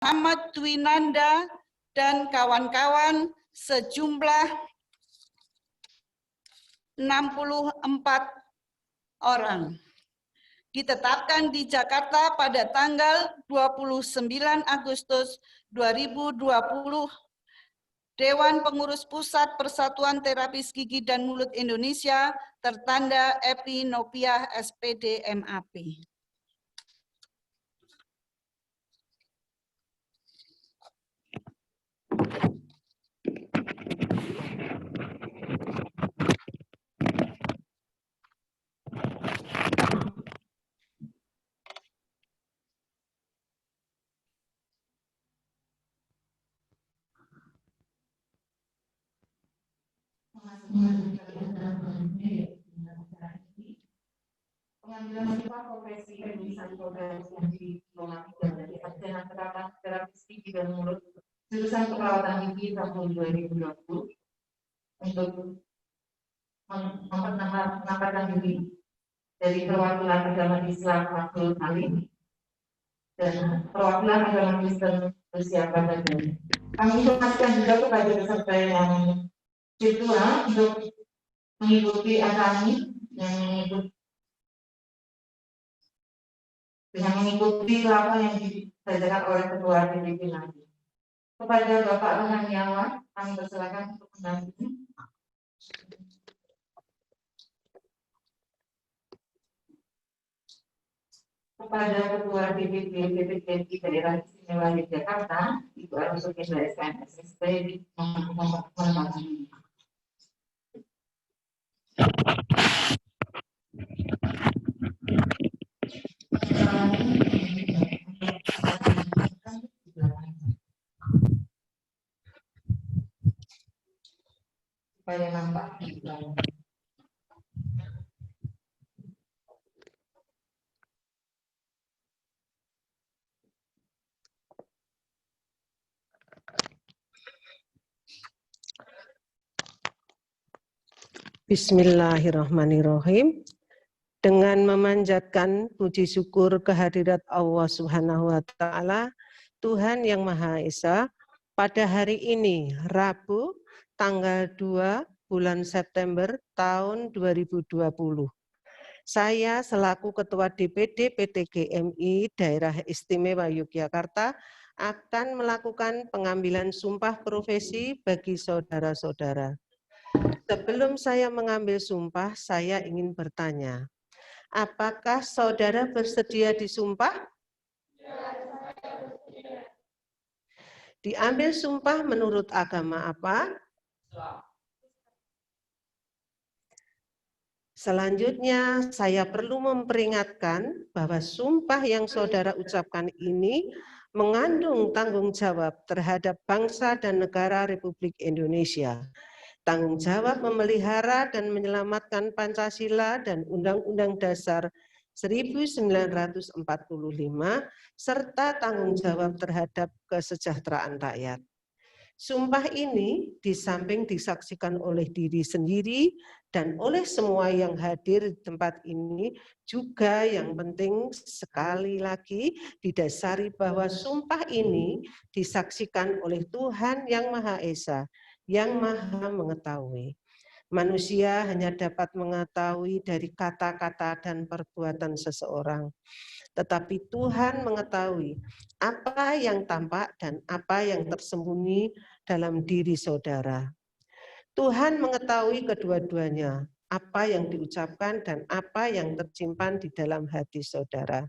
Muhammad Twinanda dan kawan-kawan sejumlah 64 orang. Ditetapkan di Jakarta pada tanggal 29 Agustus 2020, Dewan Pengurus Pusat Persatuan Terapis Gigi dan Mulut Indonesia tertanda Epi Nopiah SPD MAP. Pengambilan sumpah profesi penulisan profesi yang diplomatikan dari Sarjana Terapis Gigi dan Mulut jurusan Perawatan Gigi tahun 2020 untuk memperkenalkan diri dari perwakilan agama Islam Abdul Halim dan perwakilan agama Kristen Lucia Pardana. Kami informasikan juga kepada peserta yang virtual untuk mengikuti akademi dengan mengikuti laporan yang disampaikan oleh Ketua DPP nanti. Kepada Bapak Rohaniawan, kami persilakan untuk mendampingi. Kepada Ketua DPP PPKI Daerah Istimewa Yogyakarta, Ibu Arsuki dari SKNSSP, supaya nampak di belakang. Bismillahirrahmanirrahim. Dengan memanjatkan puji syukur kehadirat Allah Subhanahu wa Ta'ala, Tuhan yang Maha Esa, pada hari ini, Rabu, tanggal 2 bulan September tahun 2020. Saya selaku Ketua DPD PTGMI Daerah Istimewa Yogyakarta akan melakukan pengambilan sumpah profesi bagi saudara-saudara. Sebelum saya mengambil sumpah, saya ingin bertanya, apakah saudara bersedia disumpah? Diambil sumpah menurut agama apa? Selanjutnya, saya perlu memperingatkan bahwa sumpah yang saudara ucapkan ini mengandung tanggung jawab terhadap bangsa dan negara Republik Indonesia. Tanggung jawab memelihara dan menyelamatkan Pancasila dan Undang-Undang Dasar 1945, serta tanggung jawab terhadap kesejahteraan rakyat. Sumpah ini di samping disaksikan oleh diri sendiri dan oleh semua yang hadir di tempat ini, juga yang penting sekali lagi didasari bahwa sumpah ini disaksikan oleh Tuhan yang Maha Esa, yang Maha mengetahui. Manusia hanya dapat mengetahui dari kata-kata dan perbuatan seseorang. Tetapi Tuhan mengetahui apa yang tampak dan apa yang tersembunyi dalam diri saudara. Tuhan mengetahui kedua-duanya, apa yang diucapkan dan apa yang tersimpan di dalam hati saudara.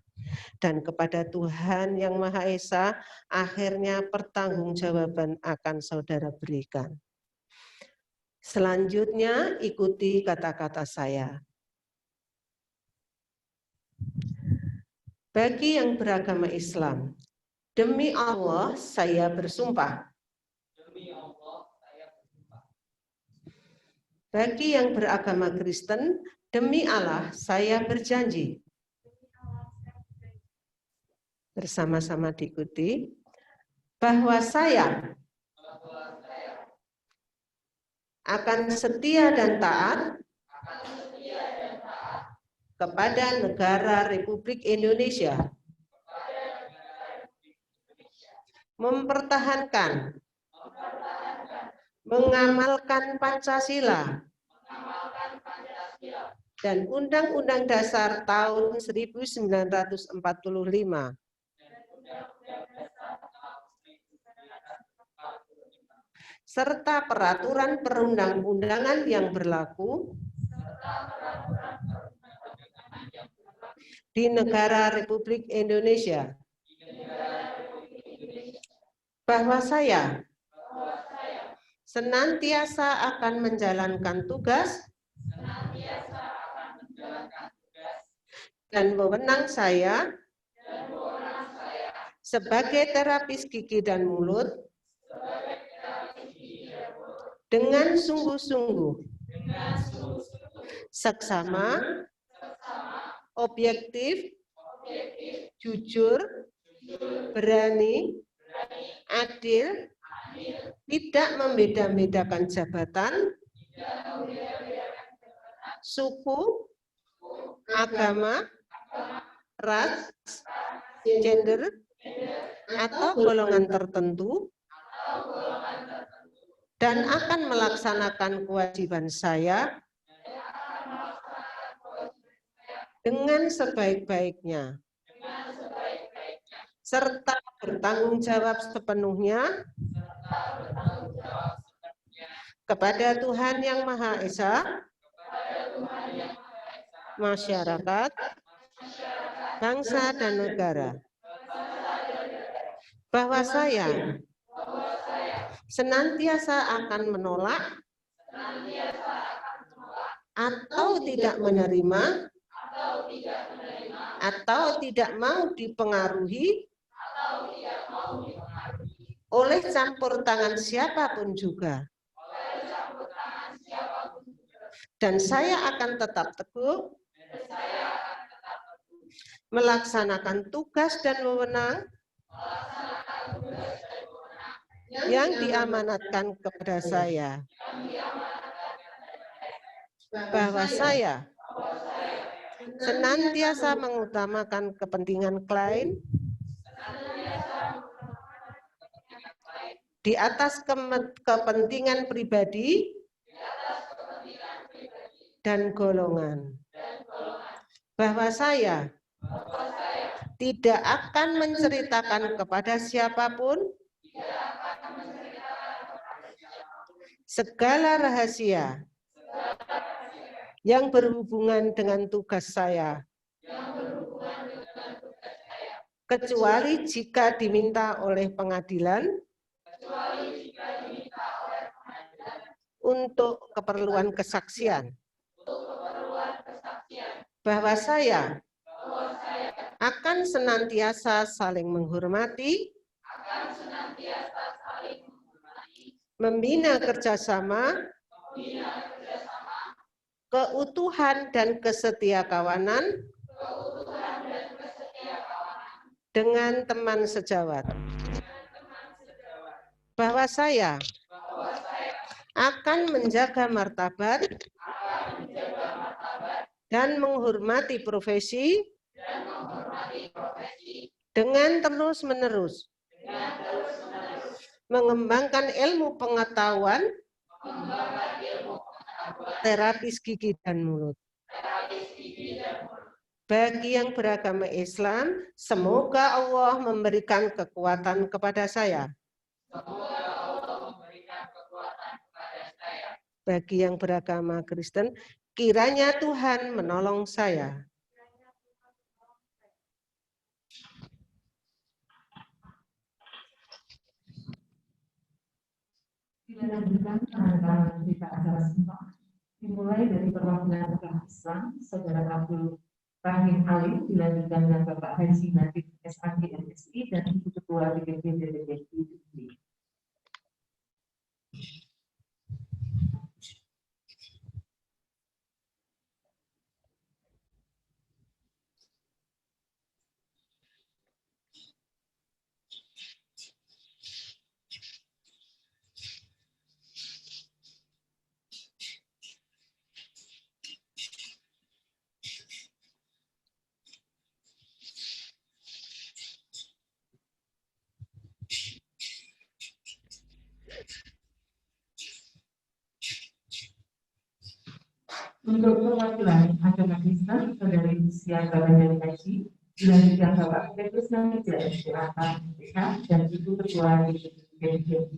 Dan kepada Tuhan yang Maha Esa, akhirnya pertanggungjawaban akan saudara berikan. Selanjutnya ikuti kata-kata saya. Bagi yang beragama Islam, demi Allah saya bersumpah. Demi Allah saya bersumpah. Bagi yang beragama Kristen, demi Allah saya berjanji. Bersama-sama diikuti. Bahwa saya akan setia dan taat kepada negara Republik Indonesia mempertahankan, mengamalkan Pancasila, dan Undang-Undang Dasar tahun 1945, serta peraturan perundang-undangan yang berlaku di negara Republik Indonesia, bahwa saya senantiasa akan menjalankan tugas dan wewenang saya sebagai terapis gigi dan mulut dengan sungguh-sungguh, seksama, objektif, jujur, berani, adil, tidak membeda-bedakan jabatan, suku, agama, ras, gender, atau golongan tertentu, dan akan melaksanakan kewajiban saya dengan sebaik-baiknya, serta bertanggung jawab sepenuhnya kepada Tuhan Yang Maha Esa, masyarakat, bangsa, dan negara, bahwa saya senantiasa akan menolak atau tidak menerima atau tidak mau dipengaruhi oleh campur tangan siapapun juga, dan saya akan tetap teguh melaksanakan tugas dan wewenang yang diamanatkan kepada saya, bahwa saya senantiasa mengutamakan kepentingan klien di atas kepentingan pribadi dan golongan, bahwa saya tidak akan menceritakan kepada siapapun segala rahasia yang berhubungan dengan tugas saya, kecuali jika diminta oleh pengadilan untuk keperluan kesaksian, bahwa saya akan senantiasa saling menghormati, membina kerjasama, keutuhan dan kesetiakawanan dengan teman sejawat, bahwa saya akan menjaga martabat dan menghormati profesi dengan terus-menerus mengembangkan ilmu pengetahuan terapis gigi dan mulut. Bagi yang beragama Islam, semoga Allah memberikan kekuatan kepada saya. Bagi yang beragama Kristen, kiranya Tuhan menolong saya. Dilanjutkan penandatanganan berita acara sumpah dimulai dari perwakilan agama Islam, Saudara Abdul Rahim Alim, dilanjutkan dengan Bapak Haji Nadif SAG MSI dan Ibu Ketua DPP DPP. Untuk perwakilan agama Kristen, Saudari Lucia Gabandari Haji, dilanjutkan Bapak Petrus Namija SPA KPK dan Ibu Ketua DPD.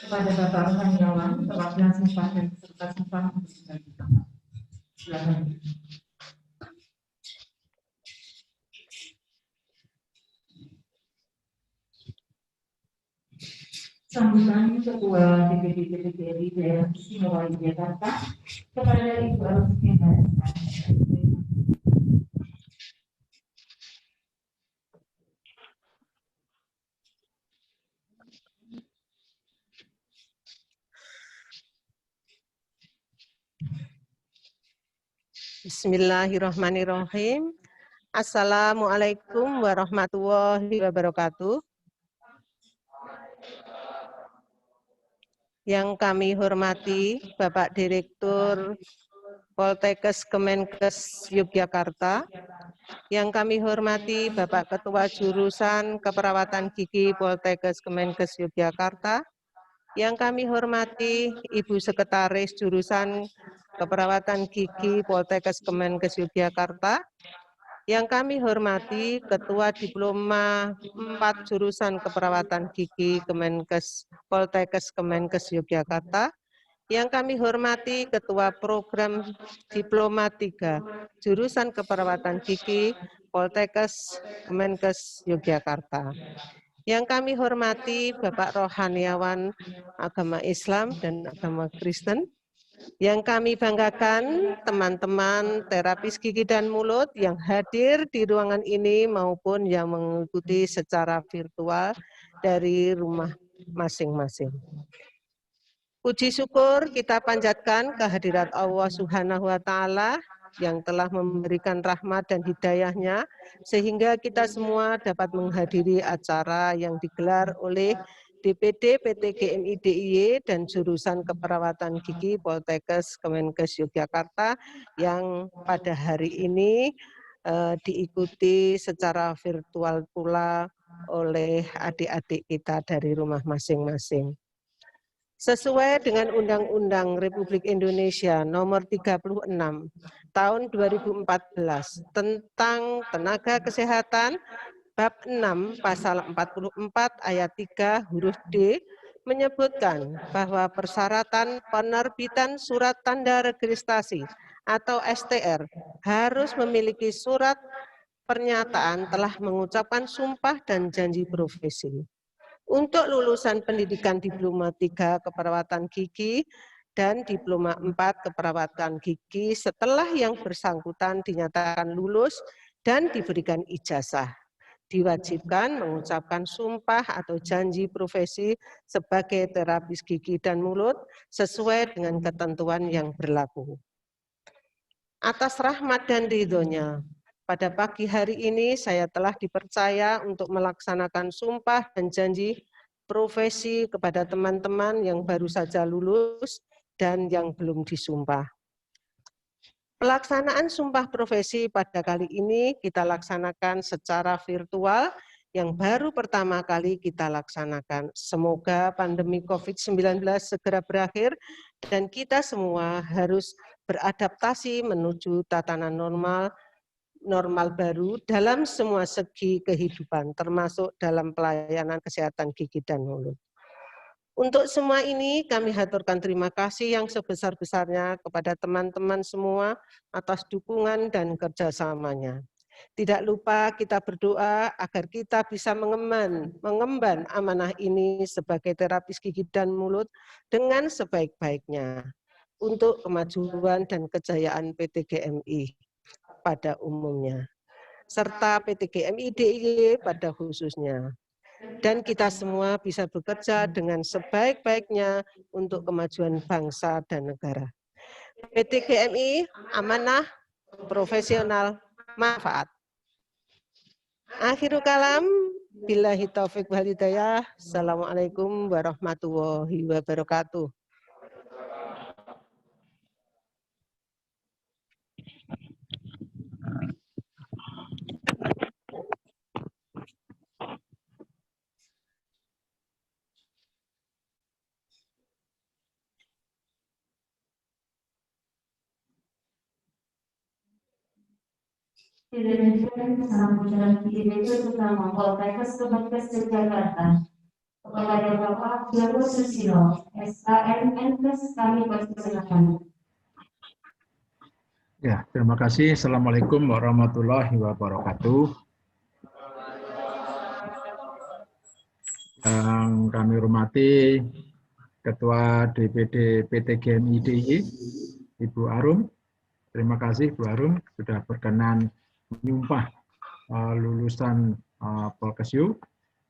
Kepada Bapak Rohaniawan, perwakilan sumpah dan peserta sumpah untuk dilanjutkan. Silakan. Sambutan Ketua DPD DPRI Daerah Istimewa Yogyakarta kepada Ibu Agustina. Bismillahirrahmanirrahim. Assalamualaikum warahmatullahi wabarakatuh. Yang kami hormati Bapak Direktur Poltekkes Kemenkes Yogyakarta, yang kami hormati Bapak Ketua Jurusan Keperawatan Gigi Poltekkes Kemenkes Yogyakarta, yang kami hormati Ibu Sekretaris Jurusan Keperawatan Gigi Poltekkes Kemenkes Yogyakarta, yang kami hormati Ketua Diploma 4 Jurusan Keperawatan Gigi Kemenkes Poltekkes Kemenkes Yogyakarta, yang kami hormati Ketua Program Diploma 3 Jurusan Keperawatan Gigi Poltekkes Kemenkes Yogyakarta, yang kami hormati Bapak Rohaniawan Agama Islam dan Agama Kristen, yang kami banggakan teman-teman terapis gigi dan mulut yang hadir di ruangan ini maupun yang mengikuti secara virtual dari rumah masing-masing. Puji syukur kita panjatkan kehadirat Allah Subhanahu wa Ta'ala yang telah memberikan rahmat dan hidayahnya sehingga kita semua dapat menghadiri acara yang digelar oleh DPD PT GMI DIY dan jurusan keperawatan gigi Poltekkes Kemenkes Yogyakarta yang pada hari ini diikuti secara virtual pula oleh adik-adik kita dari rumah masing-masing. Sesuai dengan Undang-Undang Republik Indonesia Nomor 36 Tahun 2014 tentang Tenaga Kesehatan, Bab 6 Pasal 44 Ayat 3 huruf D menyebutkan bahwa persyaratan penerbitan surat tanda registrasi atau STR harus memiliki surat pernyataan telah mengucapkan sumpah dan janji profesi. Untuk lulusan pendidikan Diploma 3 Keperawatan Gigi dan Diploma 4 Keperawatan Gigi setelah yang bersangkutan dinyatakan lulus dan diberikan ijazah, diwajibkan mengucapkan sumpah atau janji profesi sebagai terapis gigi dan mulut sesuai dengan ketentuan yang berlaku. Atas rahmat dan ridhonya, pada pagi hari ini saya telah dipercaya untuk melaksanakan sumpah dan janji profesi kepada teman-teman yang baru saja lulus dan yang belum disumpah. Pelaksanaan sumpah profesi pada kali ini kita laksanakan secara virtual yang baru pertama kali kita laksanakan. Semoga pandemi COVID-19 segera berakhir dan kita semua harus beradaptasi menuju tatanan normal baru dalam semua segi kehidupan, termasuk dalam pelayanan kesehatan gigi dan mulut. Untuk semua ini kami haturkan terima kasih yang sebesar-besarnya kepada teman-teman semua atas dukungan dan kerjasamanya. Tidak lupa kita berdoa agar kita bisa mengemban amanah ini sebagai terapis gigi dan mulut dengan sebaik-baiknya untuk kemajuan dan kejayaan PT GMI pada umumnya, serta PT GMI DIY pada khususnya. dan kita semua bisa bekerja dengan sebaik-baiknya untuk kemajuan bangsa dan negara. PT GMI amanah, profesional, manfaat. Akhirul kalam, billahi taufiq wal hidayah. Assalamualaikum warahmatullahi wabarakatuh. Demikian sambutan Direktur Utama Poltekkes Kemenkes Yogyakarta kepada Bapak Joko Susilo, SKM Menkes, kami persilakan. Ya, terima kasih. Assalamualaikum warahmatullahi wabarakatuh. Yang kami hormati Ketua DPD PT GMI DIY, Ibu Arum. Terima kasih Bu Arum sudah berkenan menyumpah lulusan Polkesyu.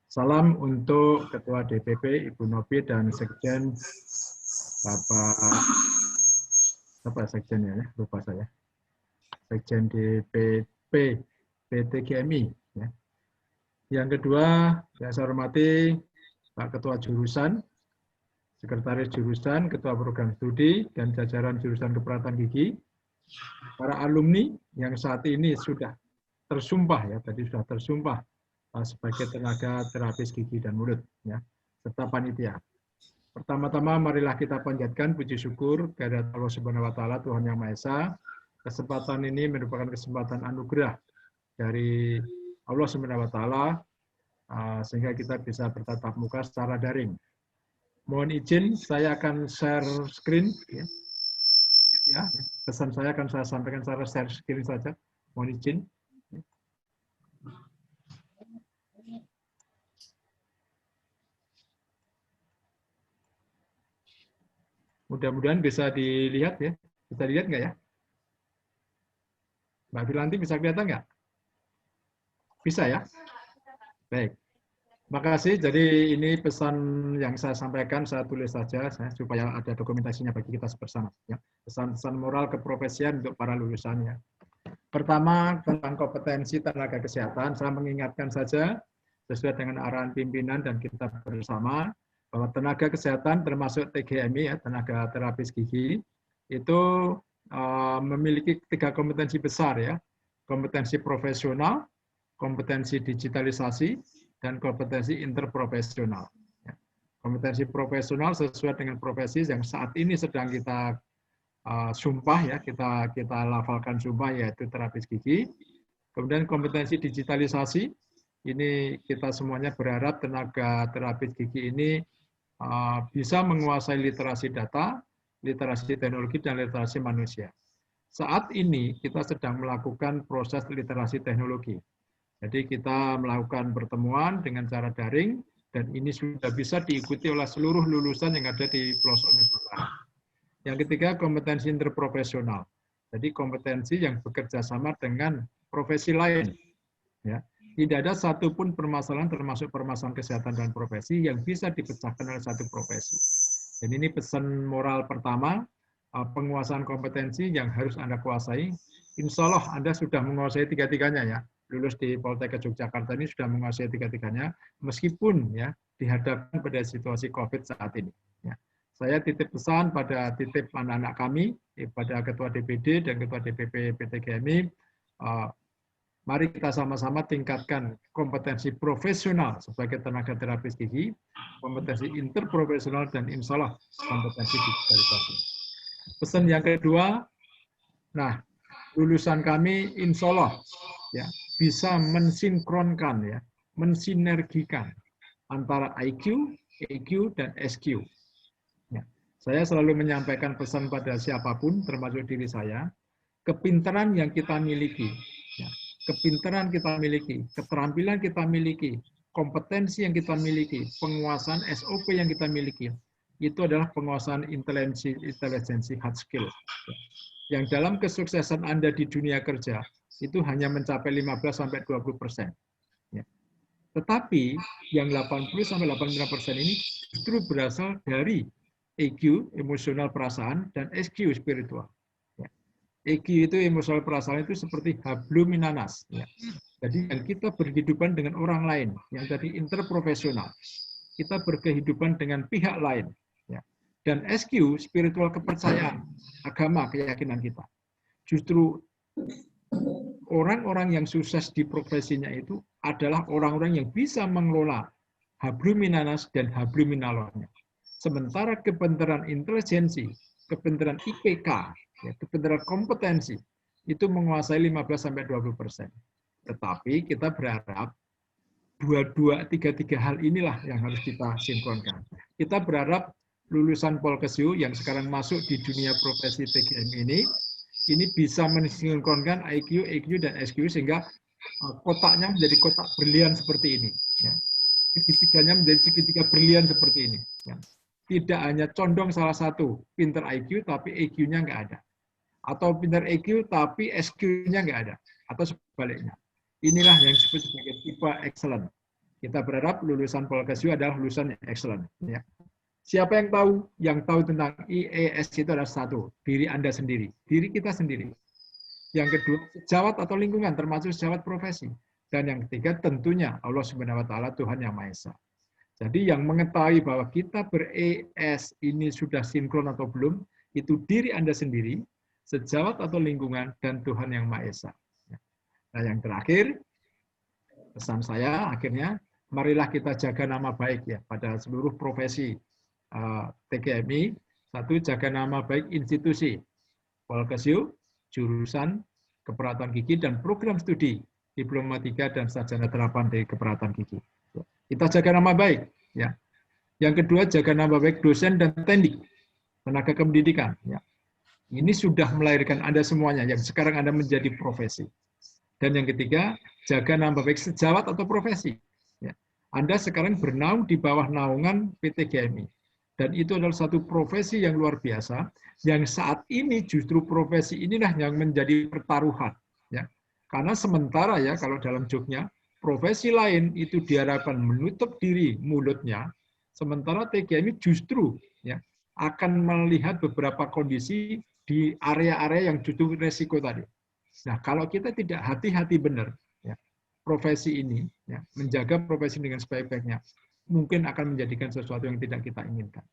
Salam untuk Ketua DPP Ibu Novi dan Sekjen Bapak Sekjen ya, lupa saya. Sekjen DPP PT GMI. Ya. Yang kedua, saya hormati Pak Ketua Jurusan, Sekretaris Jurusan, Ketua Program Studi, dan jajaran Jurusan Keperawatan Gigi, para alumni yang saat ini sudah tersumpah ya, tadi sudah tersumpah sebagai tenaga terapis gigi dan mulut, ya, serta panitia. Pertama-tama marilah kita panjatkan puji syukur kehadirat Allah Subhanahu wa taala, Tuhan Yang Maha Esa. Kesempatan ini merupakan kesempatan anugerah dari Allah Subhanahu wa taala sehingga kita bisa bertatap muka secara daring. Mohon izin saya akan share screen ya. Ya, pesan saya akan saya sampaikan secara share screen saja. Mohon izin. Mudah-mudahan bisa dilihat ya. Bisa dilihat nggak ya? Mbak Filanti bisa kelihatan nggak? Bisa ya? Baik. Makasih. Jadi ini pesan yang saya sampaikan, saya tulis saja supaya ada dokumentasinya bagi kita bersama. Ya. Pesan-pesan moral keprofesian untuk para lulusannya. Pertama, tentang kompetensi tenaga kesehatan, saya mengingatkan saja sesuai dengan arahan pimpinan dan kita bersama bahwa tenaga kesehatan termasuk TGMI, ya, tenaga terapis gigi, itu memiliki 3 kompetensi besar ya, kompetensi profesional, kompetensi digitalisasi, dan kompetensi interprofesional. Kompetensi profesional sesuai dengan profesi yang saat ini sedang kita sumpah ya, kita lafalkan sumpah yaitu terapis gigi. Kemudian kompetensi digitalisasi, ini kita semuanya berharap tenaga terapis gigi ini bisa menguasai literasi data, literasi teknologi, dan literasi manusia. Saat ini kita sedang melakukan proses literasi teknologi. Jadi kita melakukan pertemuan dengan cara daring, dan ini sudah bisa diikuti oleh seluruh lulusan yang ada di pelosok Nusantara. Yang ketiga, kompetensi interprofesional. Jadi kompetensi yang bekerja sama dengan profesi lain. Ya. Tidak ada satupun permasalahan termasuk permasalahan kesehatan dan profesi yang bisa dipecahkan oleh satu profesi. Dan ini pesan moral pertama, penguasaan kompetensi yang harus Anda kuasai. Insya Allah Anda sudah menguasai 3-tiganya ya. Lulus di Poltekkes Yogyakarta ini sudah menguasai 3-tiganya, meskipun ya dihadapkan pada situasi COVID saat ini. Ya. Saya titip pesan pada titip anak-anak kami, pada Ketua DPD dan Ketua DPP PT GMI, mari kita sama-sama tingkatkan kompetensi profesional sebagai tenaga terapis gigi, kompetensi interprofesional, dan insya Allah kompetensi digitalisasi. Pesan yang kedua, nah lulusan kami insya Allah ya bisa mensinkronkan ya, mensinergikan antara IQ, EQ, dan SQ. Ya. Saya selalu menyampaikan pesan pada siapapun, termasuk diri saya, kepintaran yang kita miliki, ya, kepintaran kita miliki, keterampilan kita miliki, kompetensi yang kita miliki, penguasaan SOP yang kita miliki, itu adalah penguasaan intelijensi hard skill. Yang dalam kesuksesan Anda di dunia kerja, itu hanya mencapai 15-20%. Ya. Tetapi yang 80-89% ini justru berasal dari EQ, emosional perasaan, dan SQ, spiritual. Ya. EQ itu emosional perasaan itu seperti hablum minanas. Ya. Jadi yang kita berkehidupan dengan orang lain, yang tadi interprofesional. Kita berkehidupan dengan pihak lain. Ya. Dan SQ, spiritual kepercayaan, agama, keyakinan kita. Justru orang-orang yang sukses di profesinya itu adalah orang-orang yang bisa mengelola hablum minanas dan hablum minallohnya. Sementara kebenaran intelijensi, kebenaran IPK, ya, kebenaran kompetensi, itu menguasai 15-20%. Tetapi kita berharap tiga hal inilah yang harus kita sinkronkan. Kita berharap lulusan Polkesyu yang sekarang masuk di dunia profesi TGM ini bisa mensinkronkan IQ, EQ, dan SQ sehingga kotaknya menjadi kotak berlian seperti ini. Ya. Segitiganya menjadi segitiga berlian seperti ini. Ya. Tidak hanya condong salah satu, pinter IQ tapi EQ-nya nggak ada. Atau pinter EQ tapi SQ-nya nggak ada. Atau sebaliknya. Inilah yang disebut sebagai tipe excellent. Kita berharap lulusan Polkesyu adalah lulusan yang excellent. Ya. Siapa yang tahu? Yang tahu tentang IES itu adalah satu, diri Anda sendiri, diri kita sendiri. Yang kedua, sejawat atau lingkungan, termasuk sejawat profesi. Dan yang ketiga, tentunya Allah Subhanahu wa Ta'ala, Tuhan Yang Maha Esa. Jadi yang mengetahui bahwa kita ber-ES ini sudah sinkron atau belum, itu diri Anda sendiri, sejawat atau lingkungan, dan Tuhan Yang Maha Esa. Nah, yang terakhir, pesan saya akhirnya, marilah kita jaga nama baik ya pada seluruh profesi TGMI. Satu, jaga nama baik institusi Polkesyu, jurusan keperawatan gigi, dan program studi Diploma 3 dan sarjana terapan dari keperawatan gigi. Kita jaga nama baik. Ya. Yang kedua, jaga nama baik dosen dan tendik, tenaga kependidikan. Ya. Ini sudah melahirkan Anda semuanya, yang sekarang Anda menjadi profesi. Dan yang ketiga, jaga nama baik sejawat atau profesi. Ya. Anda sekarang bernaung di bawah naungan PT GMI. Dan itu adalah satu profesi yang luar biasa, yang saat ini justru profesi inilah yang menjadi pertaruhan. Ya. Karena sementara ya, kalau dalam joknya, profesi lain itu diharapkan menutup diri mulutnya, sementara TGMI justru ya, akan melihat beberapa kondisi di area-area yang justru resiko tadi. Nah, kalau kita tidak hati-hati benar, ya, profesi ini, ya, menjaga profesi dengan sebaik-baiknya, mungkin akan menjadikan sesuatu yang tidak kita inginkan.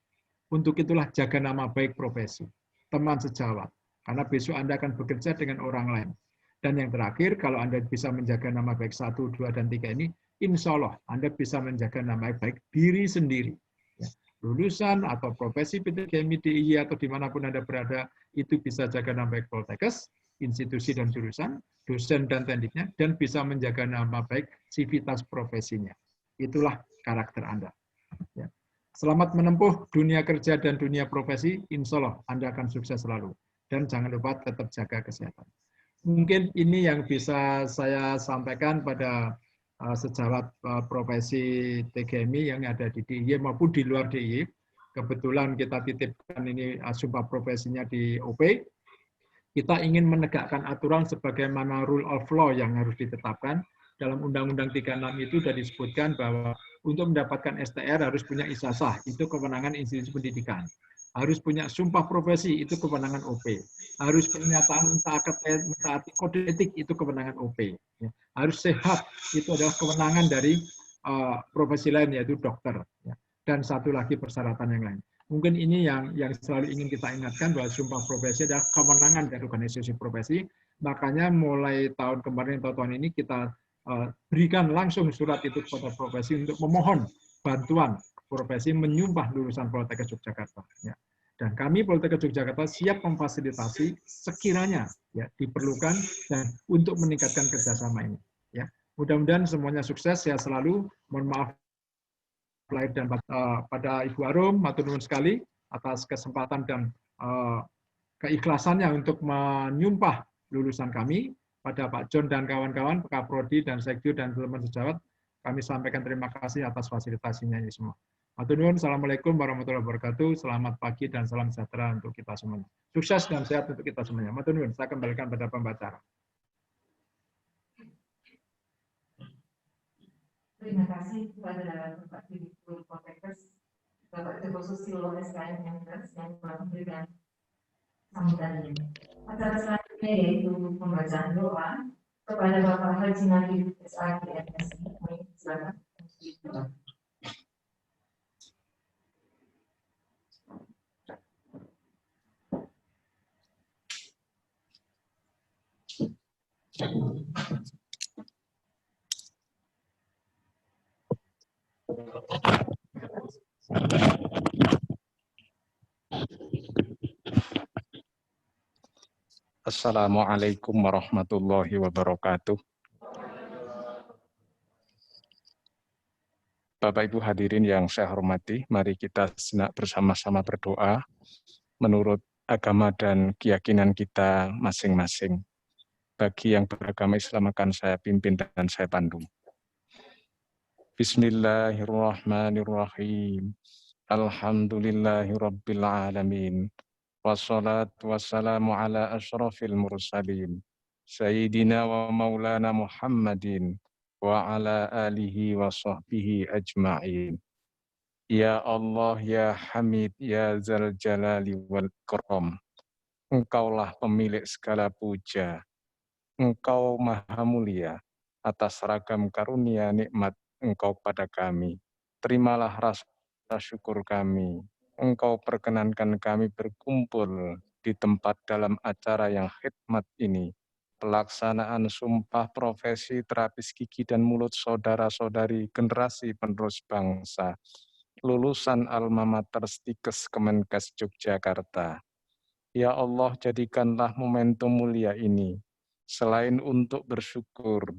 Untuk itulah jaga nama baik profesi, teman sejawat, karena besok Anda akan bekerja dengan orang lain. Dan yang terakhir, kalau Anda bisa menjaga nama baik 1, 2, dan 3 ini, insya Allah Anda bisa menjaga nama baik diri sendiri. Ya. Lulusan atau profesi PT GMI, DIY, atau dimanapun Anda berada, itu bisa jaga nama baik Poltekkes, institusi dan jurusan, dosen dan tendiknya, dan bisa menjaga nama baik sivitas profesinya. Itulah karakter Anda. Ya. Selamat menempuh dunia kerja dan dunia profesi, insya Allah Anda akan sukses selalu. Dan jangan lupa tetap jaga kesehatan. Mungkin ini yang bisa saya sampaikan pada sejawat profesi TGMI yang ada di DIY maupun di luar DIY. Kebetulan kita titipkan ini sumpah profesinya di OP. Kita ingin menegakkan aturan sebagaimana rule of law yang harus ditetapkan. Dalam Undang-Undang 36 itu sudah disebutkan bahwa untuk mendapatkan STR harus punya ijazah, itu kewenangan institusi pendidikan. Harus punya sumpah profesi, itu kewenangan OP. Harus pernyataan mentaati kode etik, itu kewenangan OP. Harus sehat, itu adalah kewenangan dari profesi lain, yaitu dokter. Dan satu lagi persyaratan yang lain. Mungkin ini yang selalu ingin kita ingatkan, bahwa sumpah profesi adalah kewenangan dari organisasi profesi. Makanya mulai tahun kemarin atau tahun ini kita berikan langsung surat itu kepada profesi untuk memohon bantuan profesi menyumpah lulusan Poltekkes Yogyakarta. Ya. Dan kami Poltekkes Yogyakarta siap memfasilitasi sekiranya ya, diperlukan dan untuk meningkatkan kerjasama ini. Ya. Mudah-mudahan semuanya sukses, sehat selalu. Mohon maaf lahir dan pada Ibu Arum, matur nuwun sekali atas kesempatan dan keikhlasannya untuk menyumpah lulusan kami. Pada Pak John dan kawan-kawan, Pak Prodi dan Sekju dan teman-teman sejawat, kami sampaikan terima kasih atas fasilitasinya ini semua. Matur nuwun, assalamualaikum warahmatullahi wabarakatuh. Selamat pagi dan salam sejahtera untuk kita semuanya. Sukses dan sehat untuk kita semuanya. Matur nuwun, saya kembalikan pada pembicara. Terima kasih kepada Bapak Direktur Poltekkes, Bapak Joko Susilo SKM yang telah memberikan sambutannya. Acara selanjutnya yaitu pembacaan doa kepada Bapak Haji Nabil SAG MSI. Silakan. Assalamualaikum warahmatullahi wabarakatuh. Bapak Ibu hadirin yang saya hormati, mari kita sejenak bersama-sama berdoa menurut agama dan keyakinan kita masing-masing. Bagi yang beragama Islam akan saya pimpin dan saya pandu. Bismillahirrahmanirrahim. Alhamdulillahirabbil alamin. Wassalatu wassalamu ala asyrafil mursalin. Sayyidina wa maulana Muhammadin wa ala alihi wa sahbihi ajma'in. Ya Allah, ya Hamid, ya Zal Jalali wal Ikram. Engkaulah pemilik segala puja. Engkau maha mulia atas ragam karunia nikmat Engkau pada kami. Terimalah rasa syukur kami. Engkau perkenankan kami berkumpul di tempat dalam acara yang khidmat ini. Pelaksanaan sumpah profesi terapis gigi dan mulut saudara-saudari generasi penerus bangsa. Lulusan Alma Mater Stikes Kemenkes Yogyakarta. Ya Allah, jadikanlah momentum mulia ini, selain untuk bersyukur,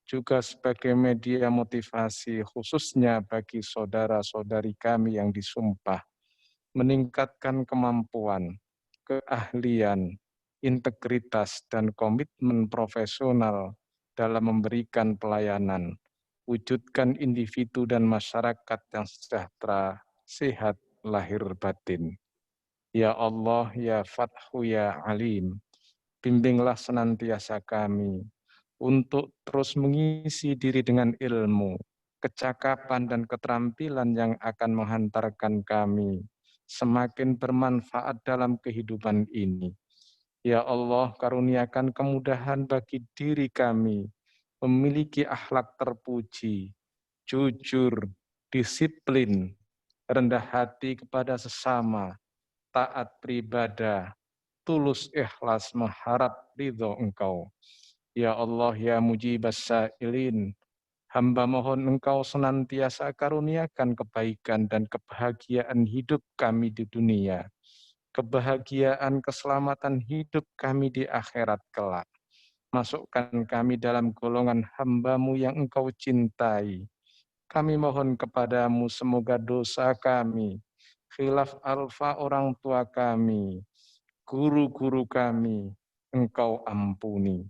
juga sebagai media motivasi khususnya bagi saudara-saudari kami yang disumpah, meningkatkan kemampuan, keahlian, integritas, dan komitmen profesional dalam memberikan pelayanan, wujudkan individu dan masyarakat yang sejahtera, sehat, lahir batin. Ya Allah, ya Fathu, ya Alim, bimbinglah senantiasa kami untuk terus mengisi diri dengan ilmu, kecakapan dan keterampilan yang akan menghantarkan kami semakin bermanfaat dalam kehidupan ini. Ya Allah, karuniakan kemudahan bagi diri kami memiliki akhlak terpuji, jujur, disiplin, rendah hati kepada sesama, taat beribadah, tulus ikhlas mengharap ridho Engkau. Ya Allah, ya mujibas sa'ilin, hamba mohon Engkau senantiasa karuniakan kebaikan dan kebahagiaan hidup kami di dunia, kebahagiaan keselamatan hidup kami di akhirat kelak. Masukkan kami dalam golongan hamba-Mu yang Engkau cintai. Kami mohon kepadamu semoga dosa kami, khilaf alfa orang tua kami, guru-guru kami, Engkau ampuni.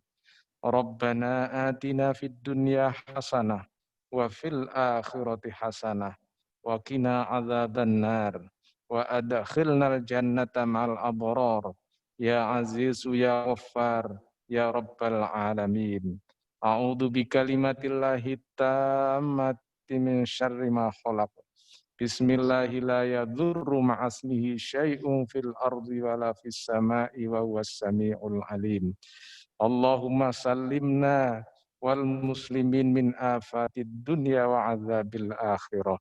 Rabbana atina fid dunya hasanah wa fil akhirati hasanah wa qina adzabannar wa adkhilnal jannata ma'al abrar ya azizu ya ghaffar ya rabbal alamin. A'udzu bikalimatillahi tammati min syarri ma khalaq. Bismillahi la yadurru ma'asmihi syai'un fil ardi wala fis sama'i wa huwas sami'ul alim. Allahumma sallimna wal muslimin min afatid dunya wa azabil akhirah.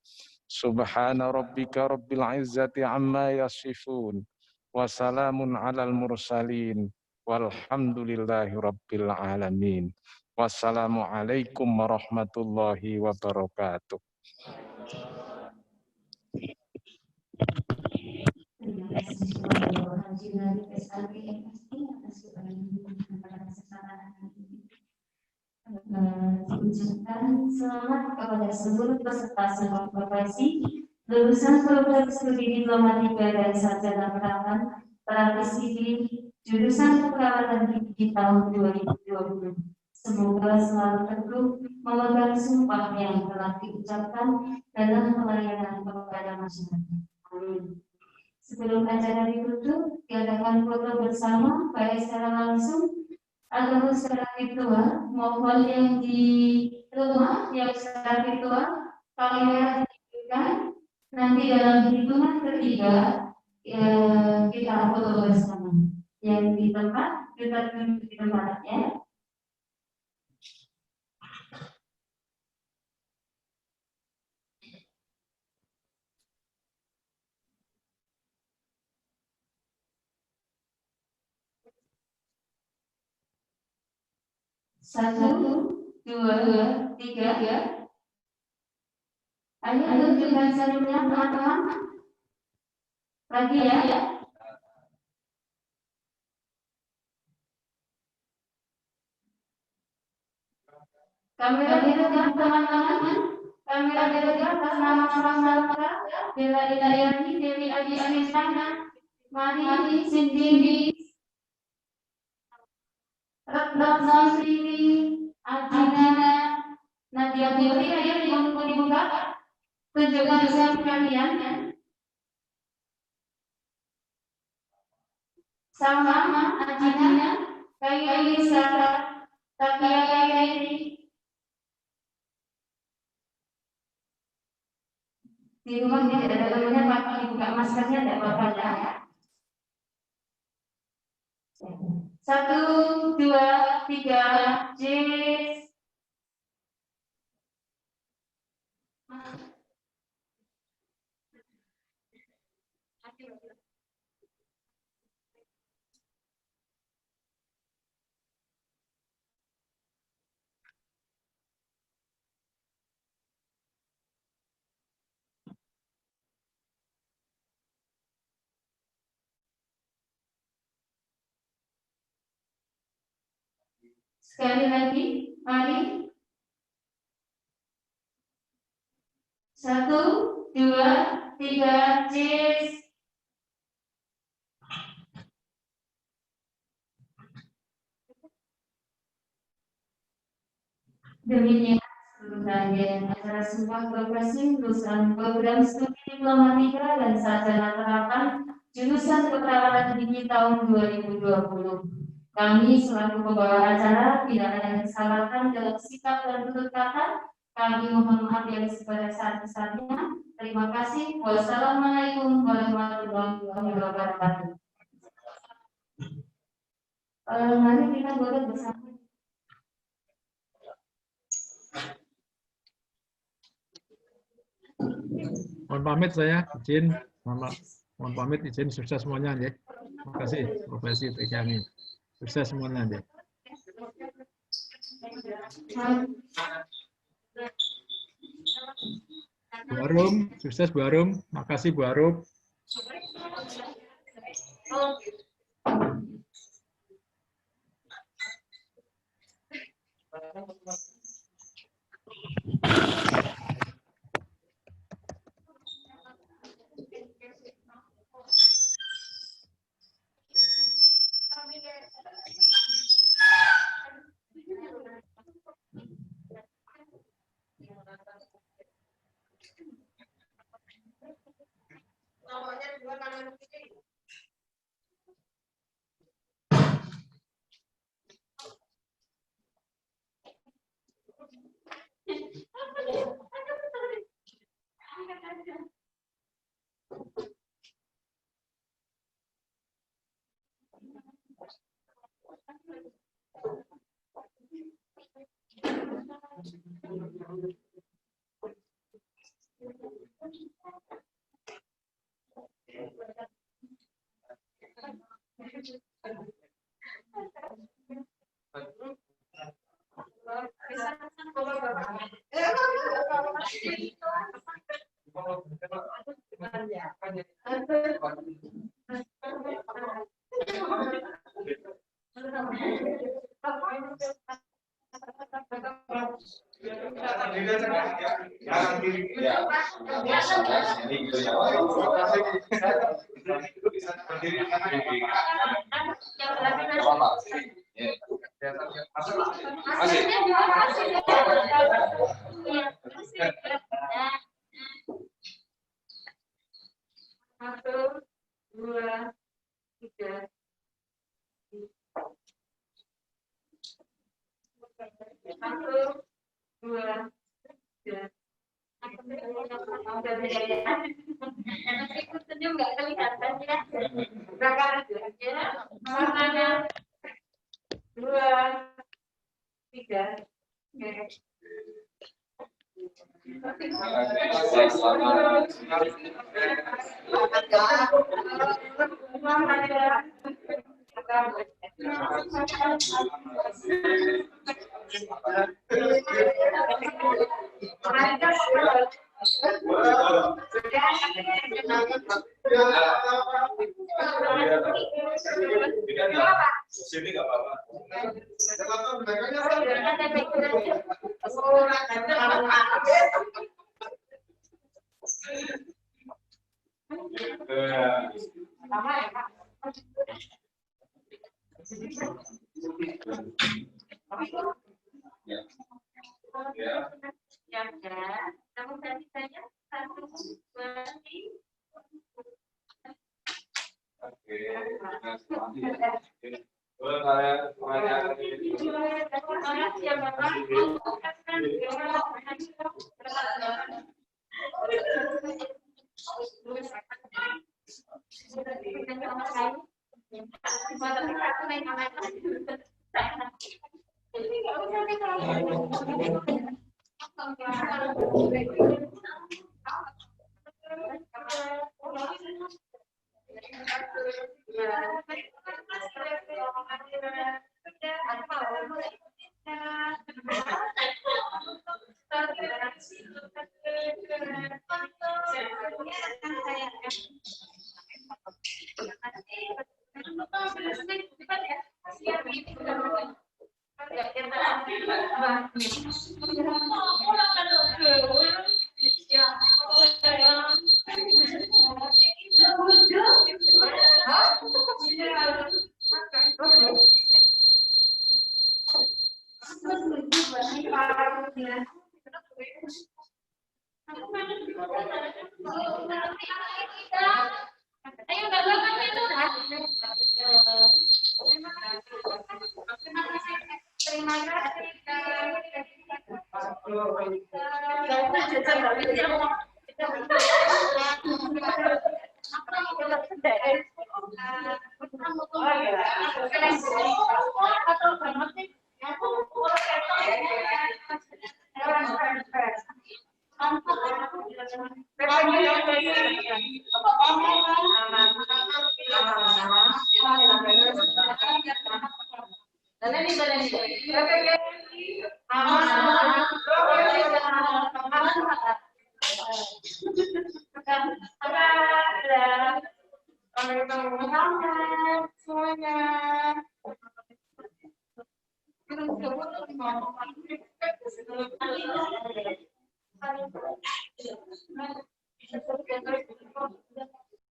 Subhana rabbika rabbil izzati amma yasifun. Wa salamun alal mursalin. Walhamdulillahi rabbil alamin. Wassalamualaikum warahmatullahi wabarakatuh. Terima kasih kepada Bapak Haji Nabil SAG MSI atas keberanian pada kesempatan ini. Diucapkan selamat kepada seluruh peserta seluruh profesi lulusan program studi diplomatika dan sarjana perawatan terapis gigi jurusan perawatan gigi tahun 2020. Semoga selalu teguh memegang sumpah yang telah diucapkan dalam pelayanan kepada masyarakat. Amin. Sebelum acara ditutup, diadakan foto bersama baik secara langsung atau secara virtual. Mohon yang di rumah yang yang secara virtual, kamera ditunjukkan. Nanti dalam hitungan ketiga kita foto bersama. Yang di tempat kita duduk di tempatnya. 1, 2, 3. Ayo tunjukkan senyumnya teman-teman. Lagi ya. Kamera dipegang teman-teman. Kamera dipegang atas nama saudara Bella Iliani, Dewi Adi Anisana, Mari Cindy, Ratna Sri, Adina, Nadia Putri. Ayo dibuka. Tunjukkan senyum kalian. Sama Adina, Kayu Lisa, Takia Kairi. Di rumah tidak ada temannya, Pak, dibuka maskernya tidak apa-apa ya. 1, 2, 3, cheers. Sekali lagi, mari. 1, 2, 3, cheers. Demikian seluruh rangkaian acara Sumpah Profesi lulusan program studi diplomatika dan sarjana terapan jurusan Keperawatan Gigi tahun 2020. Kami selaku pembawa acara tidak ada kesalahan dalam sikap dan tutur kata. Kami mohon maaf yang sebesar-besarnya. Terima kasih. Wassalamualaikum warahmatullahi wabarakatuh. Mari kita boleh bersama. Mohon pamit saya, izin. Mohon pamit, izin. Sukses semuanya, ya. Terima kasih, Profesi Tekiani. Sukses semuanya, ya. Bu Arum, sukses Bu Arum. Makasih Bu Arum. Ikut senyum nggak kelihatan ya. Berapa ya? Warnanya 2, 3. Sini nggak apa-apa.